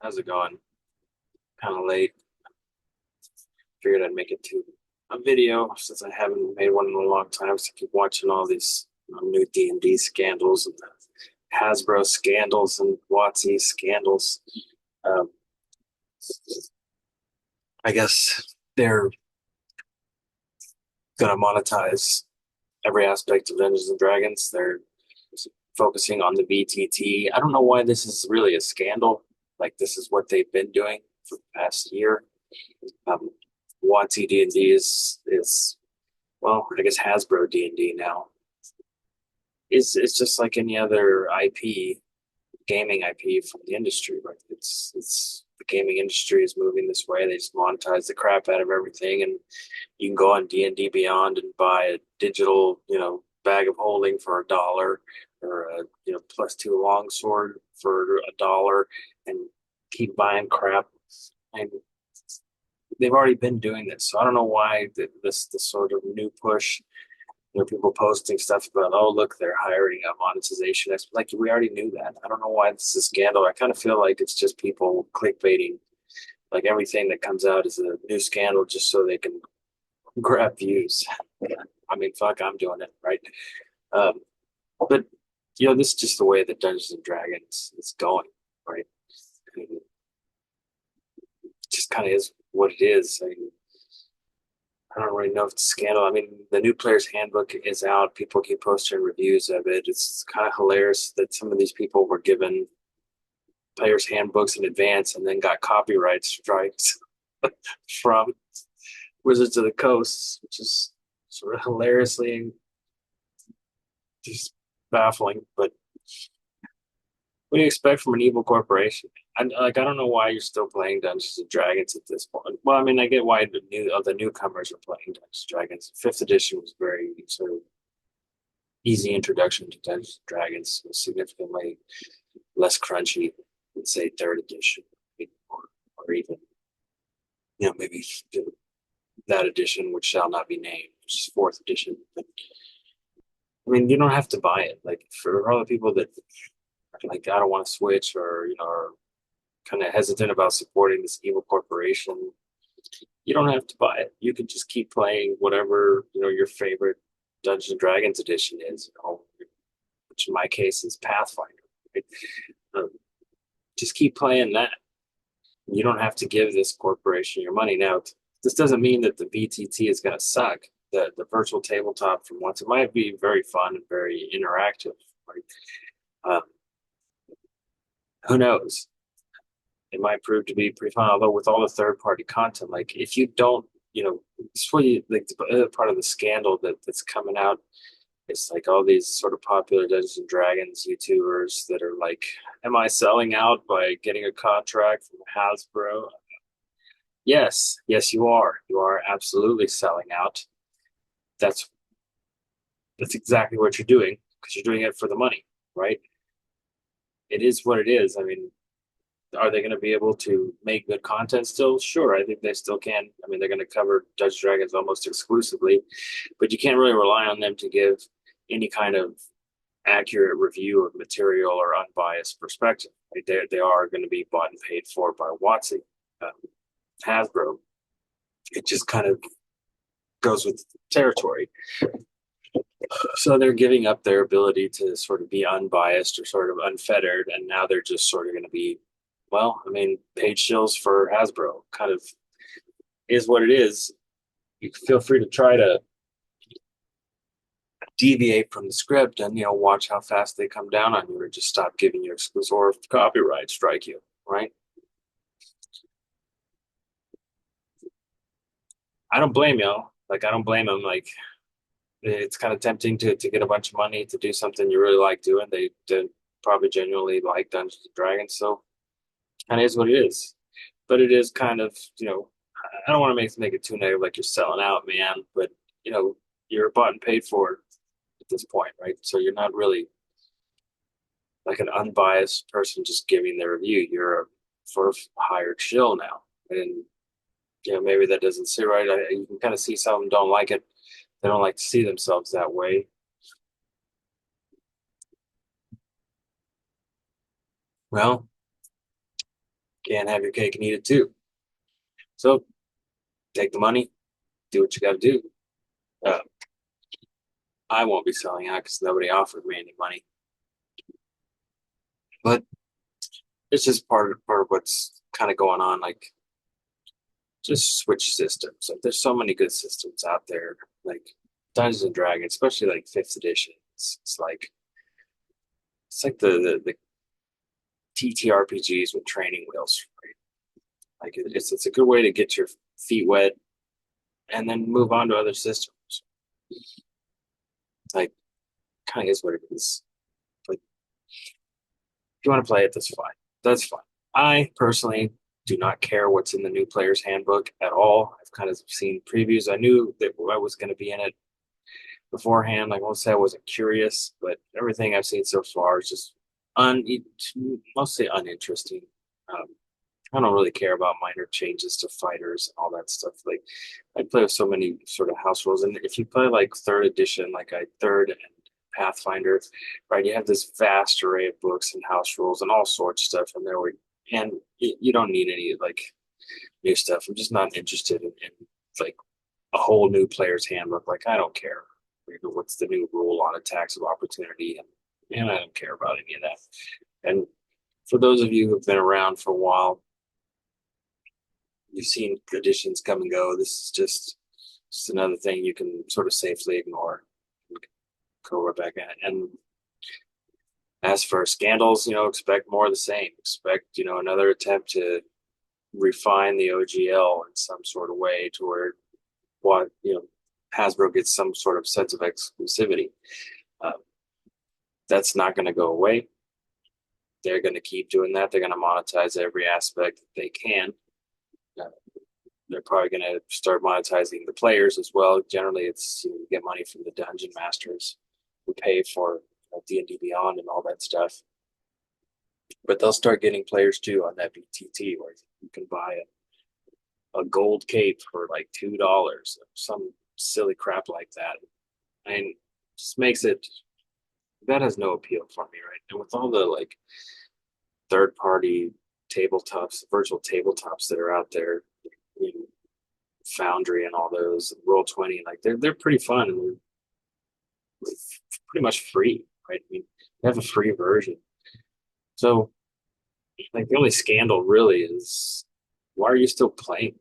How's it going? Kind of late. Figured I'd make it to a video since I haven't made one in a long time. So I keep watching all these new D&D scandals and the Hasbro scandals and WotC scandals. Um, I guess they're gonna monetize every aspect of Dungeons and Dragons. They're focusing on the BTT. I don't know why this is really a scandal. Like this is what they've been doing for the past year. Um, WotC D&D is well, I guess Hasbro D&D now is it's just like any other IP, gaming IP from the industry, right? It's the gaming industry is moving this way. They just monetize the crap out of everything, and you can go on D&D Beyond and buy a digital, bag of holding for $1, or a +2 longsword for $1, and keep buying crap. And they've already been doing this, so I don't know why this sort of new push. People posting stuff about, oh, look, they're hiring a monetization expert. Like, we already knew that. I don't know why this is a scandal. I kind of feel like it's just people clickbaiting. Like, everything that comes out is a new scandal just so they can grab views. I mean, fuck, I'm doing it, right? Um, but, this is just the way that Dungeons and Dragons is going, right? It just kind of is what it is. I don't really know if it's a scandal. I mean, the new player's handbook is out. People keep posting reviews of it. It's kind of hilarious that some of these people were given players' handbooks in advance and then got copyright strikes from Wizards of the Coast, which is sort of hilariously just baffling. But what do you expect from an evil corporation? I don't know why you're still playing Dungeons and Dragons at this point. Well, I mean, I get why the newcomers are playing Dungeons and Dragons. Fifth edition was very sort of easy introduction to Dungeons and Dragons. It was significantly less crunchy than say third edition, or even maybe that edition which shall not be named, which is fourth edition. But I mean, you don't have to buy it. Like for all the people that are like, I don't want to switch, or are kind of hesitant about supporting this evil corporation, you don't have to buy it. You can just keep playing whatever your favorite Dungeons and Dragons edition is, which in my case is Pathfinder. Right? Um, just keep playing that. You don't have to give this corporation your money. Now, this doesn't mean that the BTT is going to suck. The virtual tabletop from once, it might be very fun and very interactive. Right? Um, who knows? It might prove to be pretty fun. Although with all the third party content, like if you don't, it's really like the other part of the scandal that's coming out. It's like all these sort of popular Dungeons and Dragons YouTubers that are like, "Am I selling out by getting a contract from Hasbro?" Yes, yes, you are. You are absolutely selling out. That's that's exactly what you're doing because you're doing it for the money, right? It is what it is. I mean, are they going to be able to make good content still? Sure, I think they still can. I mean, they're going to cover Dungeons and Dragons almost exclusively, but you can't really rely on them to give any kind of accurate review of material or unbiased perspective. Right? They are going to be bought and paid for by WotC, um, Hasbro. It just kind of goes with the territory. So they're giving up their ability to sort of be unbiased or sort of unfettered, and now they're just sort of going to be, well, I mean, paid shills for Hasbro. Kind of is what it is. You feel free to try to deviate from the script and watch how fast they come down on you, or just stop giving you exclusive or copyright strike you, right? I don't blame y'all. Like I don't blame them. Like it's kind of tempting to get a bunch of money to do something you really like doing. They did probably genuinely like Dungeons and Dragons, so kind of is what it is. But it is kind of, I don't want to make it too negative, like you're selling out, man. But you're bought and paid for at this point, right? So you're not really like an unbiased person just giving their review. You're a sort of hired shill now, and maybe that doesn't sit right. You can kind of see some of them don't like it. They don't like to see themselves that way. Well, Can't have your cake and eat it too. So take the money, do what you got to do. Uh, I won't be selling out because nobody offered me any money, but it's just part of what's kind of going on. Like just switch systems. Like there's so many good systems out there, like Dungeons and Dragons, especially like fifth edition. It's like the TTRPGs with training wheels, right? Like it's a good way to get your feet wet and then move on to other systems. Like kind of is what it is. Like if you want to play it, that's fine. That's fine. I personally do not care what's in the new player's handbook at all. I've kind of seen previews. I knew that I was going to be in it beforehand. Like I won't say I wasn't curious, but everything I've seen so far is just un mostly uninteresting. Um, I don't really care about minor changes to fighters and all that stuff. Like I play with so many sort of house rules, and if you play like third edition, like I third and Pathfinder, right, you have this vast array of books and house rules and all sorts of stuff in there. And you don't need any like new stuff. I'm just not interested in like a whole new player's handbook. Like I don't care. What's the new rule on attacks of opportunity, and I don't care about any of that. And for those of you who've been around for a while, you've seen editions come and go. This is just another thing you can sort of safely ignore and go right back at. And as for scandals, expect more of the same. Expect, another attempt to refine the OGL in some sort of way to where what, Hasbro gets some sort of sense of exclusivity. Uh, that's not going to go away. They're going to keep doing that. They're going to monetize every aspect that they can. Uh, they're probably going to start monetizing the players as well. Generally, it's you get money from the dungeon masters who pay for D&D Beyond and all that stuff. But they'll start getting players too on that BTT where you can buy a gold cape for like $2, some silly crap like that. And just makes it that has no appeal for me, right? And with all the like third party tabletops, virtual tabletops that are out there, you know, Foundry and all those, Roll20, like they're pretty fun and they're pretty much free, right? I mean, they have a free version. So like the only scandal really is why are you still playing?